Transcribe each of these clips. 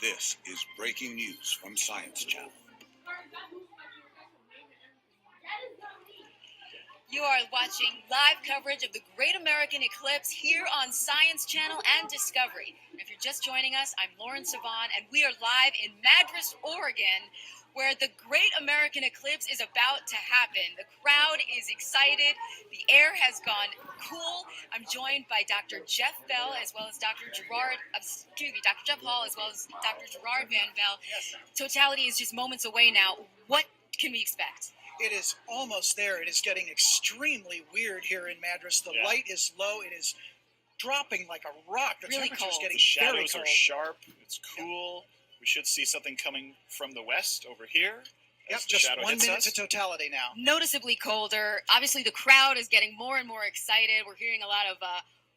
This is breaking news from Science Channel. You are watching live coverage of the Great American Eclipse here on Science Channel and Discovery. And if you're just joining us, I'm Lauren Savan, and we are live in Madras, Oregon, where the Great American Eclipse is about to happen. The crowd is excited. The air has gone cool. I'm joined by Dr. Jeff Bell as well as Dr. Jeff Hall as well as Dr. Gerard Van Bell. Totality is just moments away now. What can we expect? It is almost there. It is getting extremely weird here in Madras. The light is low. It is dropping like a rock. The really temperature's cold. getting The very shadows cold. are sharp. It's cool. We should see something coming from the west over here. Yep, as the just shadow 1 hits minute us. to totality now. Noticeably colder. Obviously, the crowd is getting more and more excited. We're hearing a lot of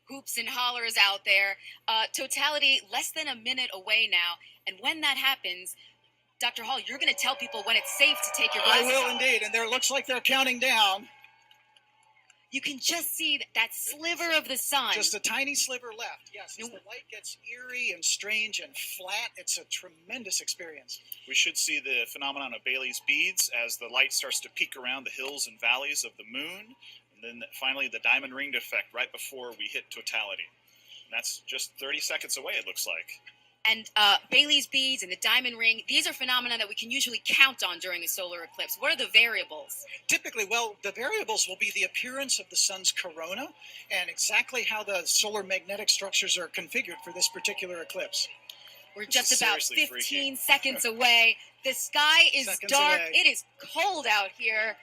hoops and hollers out there. Totality, less than a minute away now. And when that happens, Dr. Hall, you're going to tell people when it's safe to take your I glasses will off. indeed, and it looks like they're counting down. You can just see that sliver of the sun. Just a tiny sliver left. Yes, as the light gets eerie and strange and flat, it's a tremendous experience. We should see the phenomenon of Bailey's beads as the light starts to peek around the hills and valleys of the moon. And then finally the diamond ring effect right before we hit totality. And that's just 30 seconds away, it looks like. And Bailey's beads and the diamond ring, these are phenomena that we can usually count on during a solar eclipse. What are the variables? Typically, well, the variables will be the appearance of the sun's corona and exactly how the solar magnetic structures are configured for this particular eclipse. We're just about seriously 15 freaky. seconds away. The sky is Seconds dark. away. It is cold out here.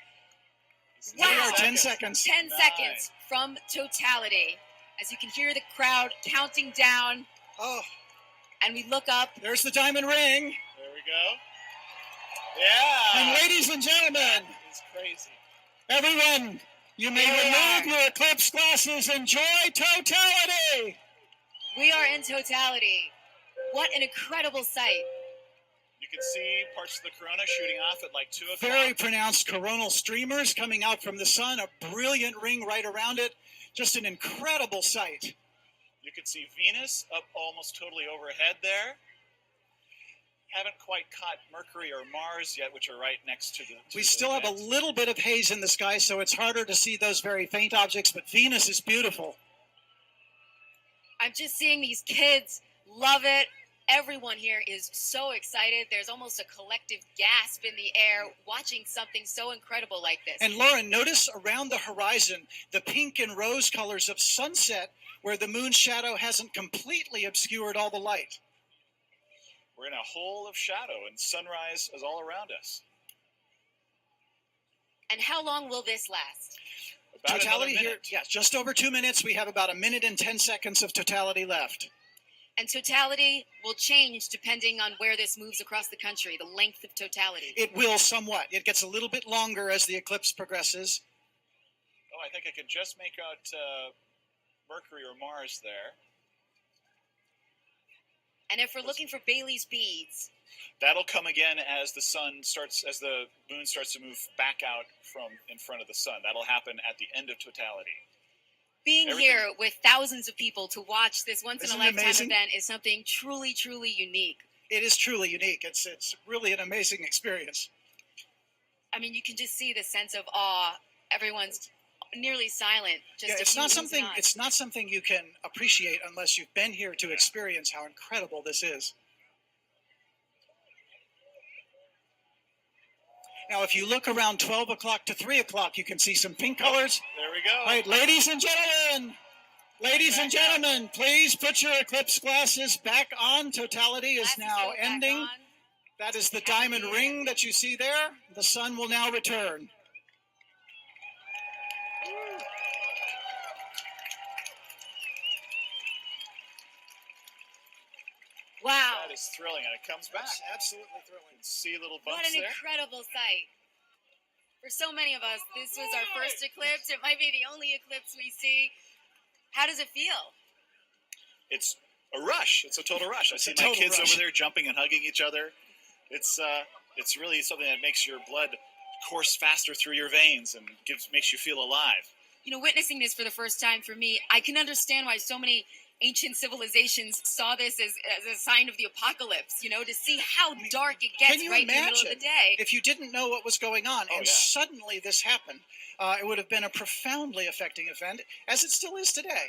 We are Wow. 10 seconds. 10 seconds from totality. As you can hear the crowd counting down. Oh, And we look up. there's the diamond ring. There we go. Yeah. And ladies and gentlemen, It's crazy. everyone, you may Here we remove are. your eclipse glasses. Enjoy totality. We are in totality. What an incredible sight. You can see parts of the corona shooting off at like 2 o'clock. Very pronounced coronal streamers coming out from the sun, a brilliant ring right around it. Just an incredible sight. You can see Venus up almost totally overhead there. Haven't quite caught Mercury or Mars yet, which are right next to the... We still have a little bit of haze in the sky, so it's harder to see those very faint objects, but Venus is beautiful. I'm just seeing these kids love it. Everyone here is so excited. There's almost a collective gasp in the air watching something so incredible like this. And Lauren, notice around the horizon the pink and rose colors of sunset where the moon's shadow hasn't completely obscured all the light. We're in a hole of shadow, and sunrise is all around us. And how long will this last? About Totality another here, minute. yes, just over 2 minutes. We have about 1 minute and 10 seconds of totality left. And totality will change depending on where this moves across the country, the length of totality. It will somewhat. It gets a little bit longer as the eclipse progresses. Oh, I think I can just make out Mercury or Mars there. And if we're looking for Bailey's beads, That'll come again as the moon starts to move back out from in front of the sun. That'll happen at the end of totality. being Everything- here with thousands of people to watch this once-in-a-lifetime amazing? event is something truly, truly unique. It is truly unique. It's really an amazing experience. I mean, you can just see the sense of awe. Everyone's nearly silent. Just Yeah, a it's few not moves something. on. It's not something you can appreciate unless you've been here to experience how incredible this is. Now, if you look around 12 o'clock to 3 o'clock, you can see some pink colors. There we go. All right, ladies and gentlemen, please put your eclipse glasses back on. Totality is Glasses now go back ending. on. That is the diamond ring that you see there. The sun will now return. Wow. That is thrilling, and it comes back. That's absolutely thrilling. See little What bumps an there. incredible sight. For so many of us, this was our first eclipse. It might be the only eclipse we see. How does it feel? It's a rush. It's a total rush. I It's see a my total kids rush. over there jumping and hugging each other. It's really something that makes your blood course faster through your veins and makes you feel alive. You know, witnessing this for the first time for me, I can understand why so many ancient civilizations saw this as a sign of the apocalypse, to see how dark it gets Can you right in the middle of imagine the day. if you didn't know what was going on Oh, and yeah. suddenly this happened? It would have been a profoundly affecting event, as it still is today.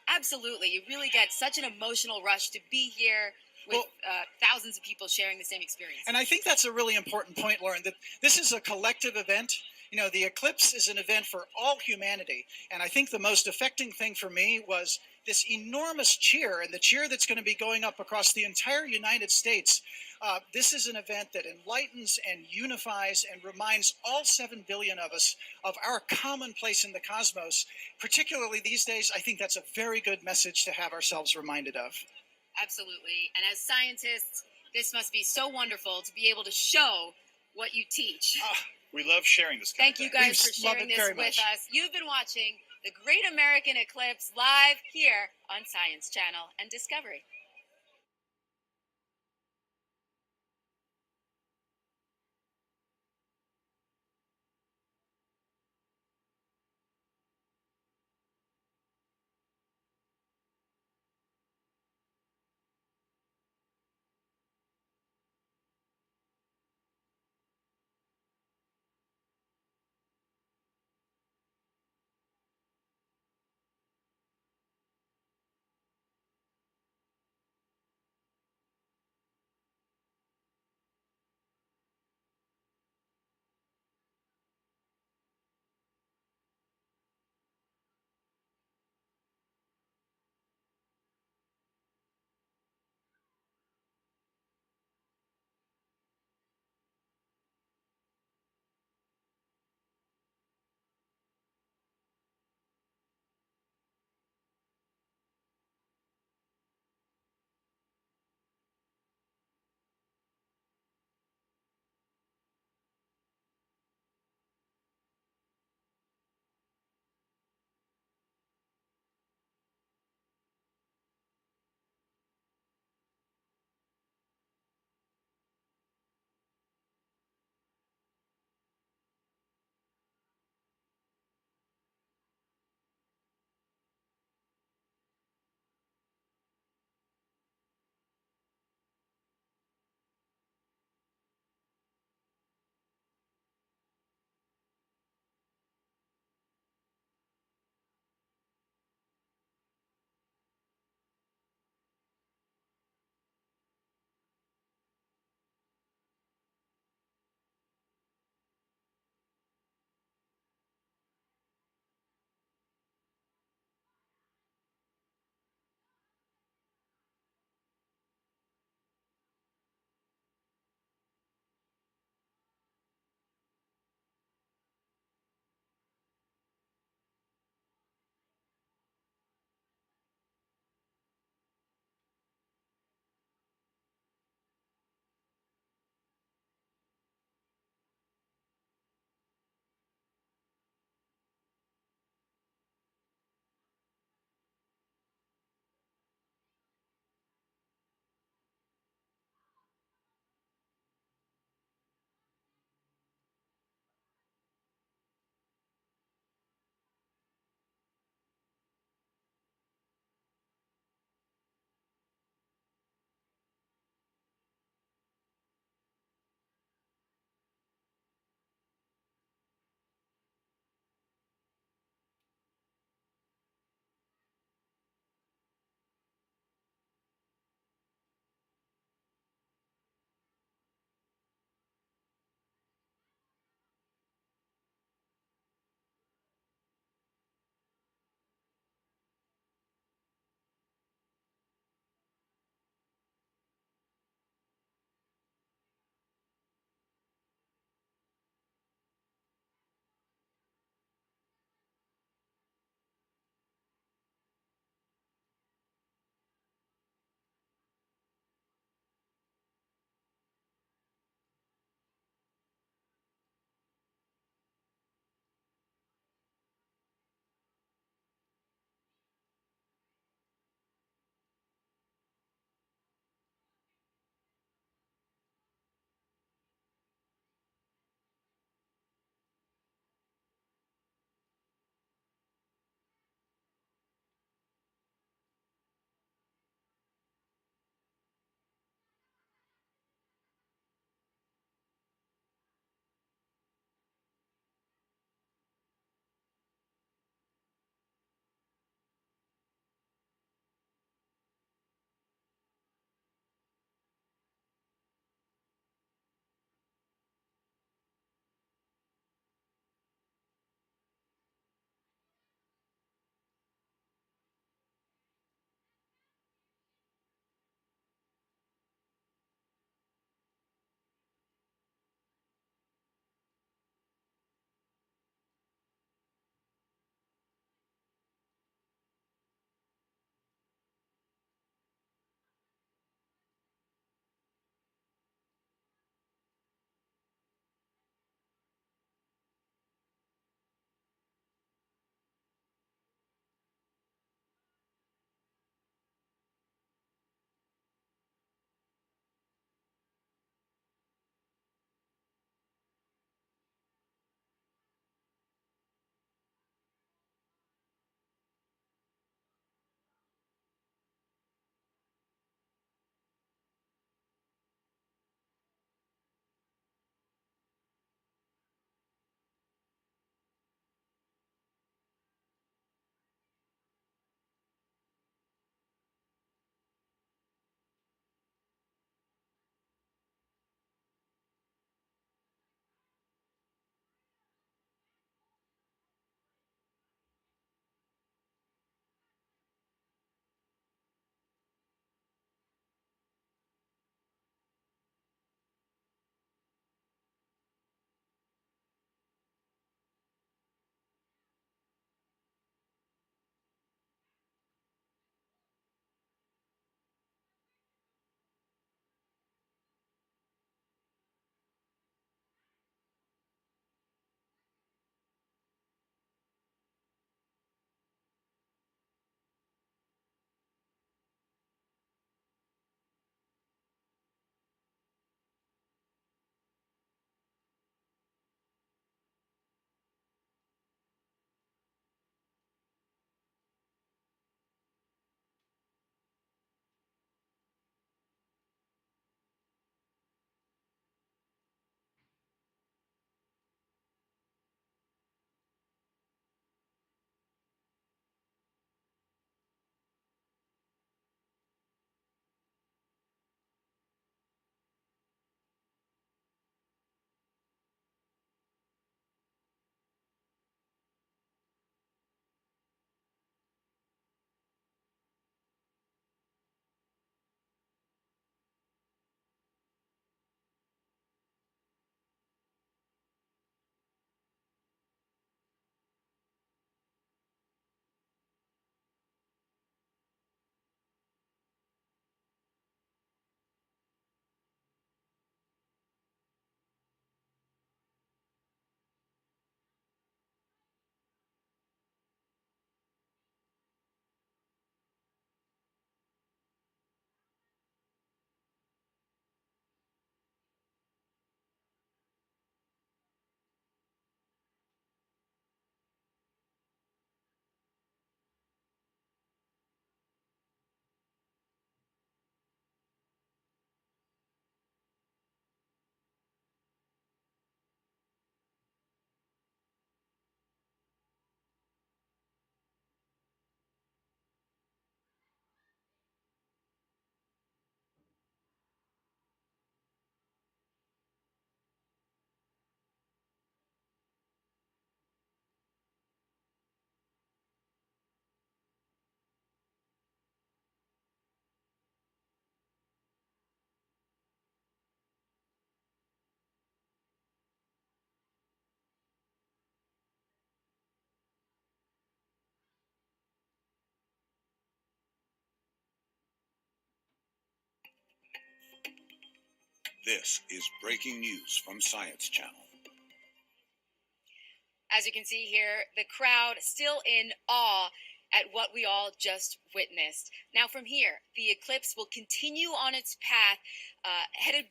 Absolutely. You really get such an emotional rush to be here with thousands of people sharing the same experience. And I think that's a really important point, Lauren, that this is a collective event. The eclipse is an event for all humanity. And I think the most affecting thing for me was this enormous cheer, and the cheer that's going to be going up across the entire United States. This is an event that enlightens and unifies and reminds all 7 billion of us of our common place in the cosmos. Particularly these days, I think that's a very good message to have ourselves reminded of. Absolutely. And as scientists, this must be so wonderful to be able to show what you teach. We love sharing this kind Thank of you thing. guys for love sharing it this very with much. us. You've been watching the Great American Eclipse live here on Science Channel and Discovery. This is breaking news from Science Channel. As you can see here, the crowd still in awe at what we all just witnessed. Now, from here, the eclipse will continue on its path, headed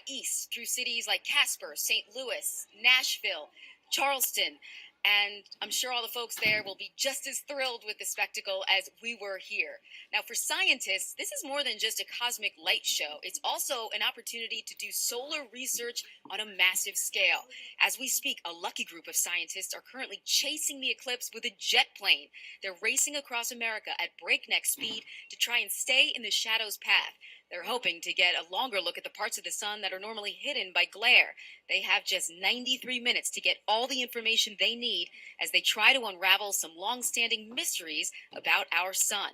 east through cities like Casper, St. Louis, Nashville, Charleston, and I'm sure all the folks there will be just as thrilled with the spectacle as we were here. Now, for scientists, this is more than just a cosmic light show. It's also an opportunity to do solar research on a massive scale. As we speak, a lucky group of scientists are currently chasing the eclipse with a jet plane. They're racing across America at breakneck speed to try and stay in the shadow's path. They're hoping to get a longer look at the parts of the sun that are normally hidden by glare. They have just 93 minutes to get all the information they need as they try to unravel some long-standing mysteries about our sun.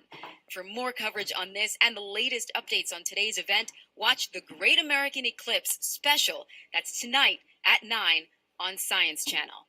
For more coverage on this and the latest updates on today's event, watch the Great American Eclipse special. That's tonight at 9 on Science Channel.